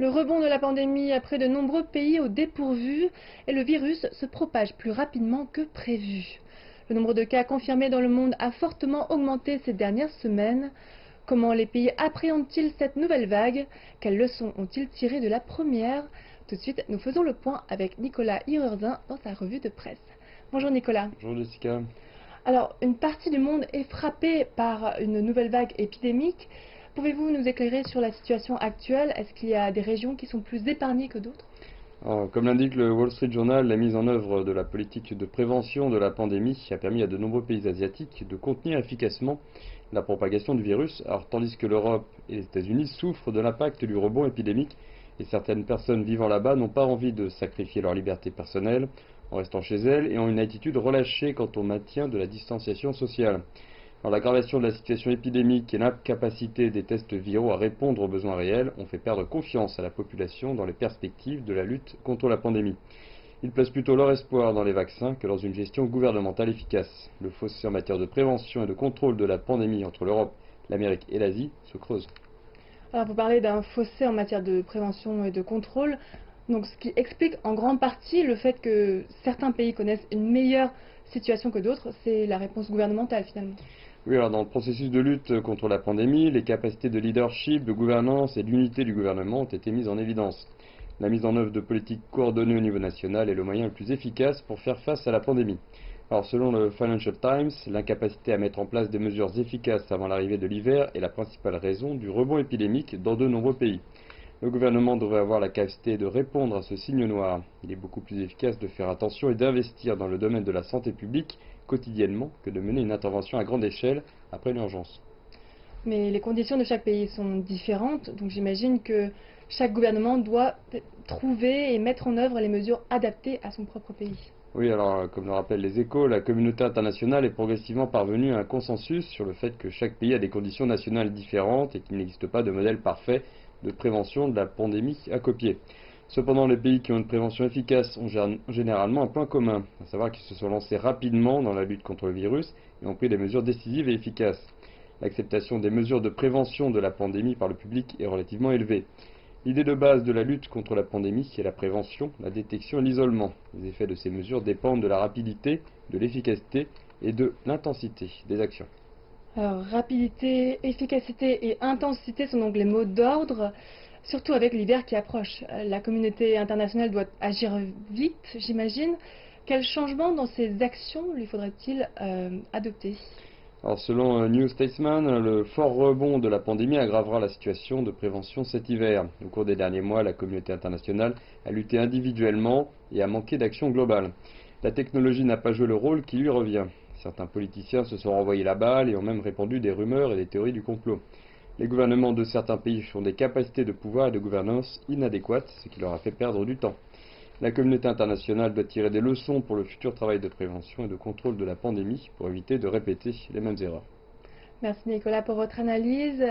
Le rebond de la pandémie a pris de nombreux pays au dépourvu et le virus se propage plus rapidement que prévu. Le nombre de cas confirmés dans le monde a fortement augmenté ces dernières semaines. Comment les pays appréhendent-ils cette nouvelle vague? Quelles leçons ont-ils tirées de la première? Tout de suite, nous faisons le point avec Nicolas Hirurzin dans sa revue de presse. Bonjour Nicolas. Bonjour Jessica. Alors, une partie du monde est frappée par une nouvelle vague épidémique. Pouvez-vous nous éclairer sur la situation actuelle? Est-ce qu'il y a des régions qui sont plus épargnées que d'autres? Comme l'indique le Wall Street Journal, la mise en œuvre de la politique de prévention de la pandémie a permis à de nombreux pays asiatiques de contenir efficacement la propagation du virus, tandis que l'Europe et les États-Unis souffrent de l'impact du rebond épidémique et certaines personnes vivant là-bas n'ont pas envie de sacrifier leur liberté personnelle en restant chez elles et ont une attitude relâchée quant au maintien de la distanciation sociale. L'aggravation de la situation épidémique et l'incapacité des tests viraux à répondre aux besoins réels ont fait perdre confiance à la population dans les perspectives de la lutte contre la pandémie. Ils placent plutôt leur espoir dans les vaccins que dans une gestion gouvernementale efficace. Le fossé en matière de prévention et de contrôle de la pandémie entre l'Europe, l'Amérique et l'Asie se creuse. Alors, vous parlez d'un fossé en matière de prévention et de contrôle, donc ce qui explique en grande partie le fait que certains pays connaissent une meilleure situation que d'autres, c'est la réponse gouvernementale finalement. Oui, dans le processus de lutte contre la pandémie, les capacités de leadership, de gouvernance et d'unité du gouvernement ont été mises en évidence. La mise en œuvre de politiques coordonnées au niveau national est le moyen le plus efficace pour faire face à la pandémie. Selon le Financial Times, l'incapacité à mettre en place des mesures efficaces avant l'arrivée de l'hiver est la principale raison du rebond épidémique dans de nombreux pays. Le gouvernement devrait avoir la capacité de répondre à ce signe noir. Il est beaucoup plus efficace de faire attention et d'investir dans le domaine de la santé publique quotidiennement que de mener une intervention à grande échelle après une urgence. Mais les conditions de chaque pays sont différentes, donc j'imagine que chaque gouvernement doit trouver et mettre en œuvre les mesures adaptées à son propre pays. Oui, comme le rappellent les Échos, la communauté internationale est progressivement parvenue à un consensus sur le fait que chaque pays a des conditions nationales différentes et qu'il n'existe pas de modèle parfait de prévention de la pandémie à copier. Cependant, les pays qui ont une prévention efficace ont généralement un point commun, à savoir qu'ils se sont lancés rapidement dans la lutte contre le virus et ont pris des mesures décisives et efficaces. L'acceptation des mesures de prévention de la pandémie par le public est relativement élevée. L'idée de base de la lutte contre la pandémie est la prévention, la détection et l'isolement. Les effets de ces mesures dépendent de la rapidité, de l'efficacité et de l'intensité des actions. Alors, rapidité, efficacité et intensité sont donc les mots d'ordre, surtout avec l'hiver qui approche. La communauté internationale doit agir vite, j'imagine. Quel changement dans ces actions lui faudrait-il adopter? Selon New Statesman, le fort rebond de la pandémie aggravera la situation de prévention cet hiver. Au cours des derniers mois, la communauté internationale a lutté individuellement et a manqué d'action globale. La technologie n'a pas joué le rôle qui lui revient. Certains politiciens se sont renvoyés la balle et ont même répandu des rumeurs et des théories du complot. Les gouvernements de certains pays ont des capacités de pouvoir et de gouvernance inadéquates, ce qui leur a fait perdre du temps. La communauté internationale doit tirer des leçons pour le futur travail de prévention et de contrôle de la pandémie pour éviter de répéter les mêmes erreurs. Merci Nicolas pour votre analyse.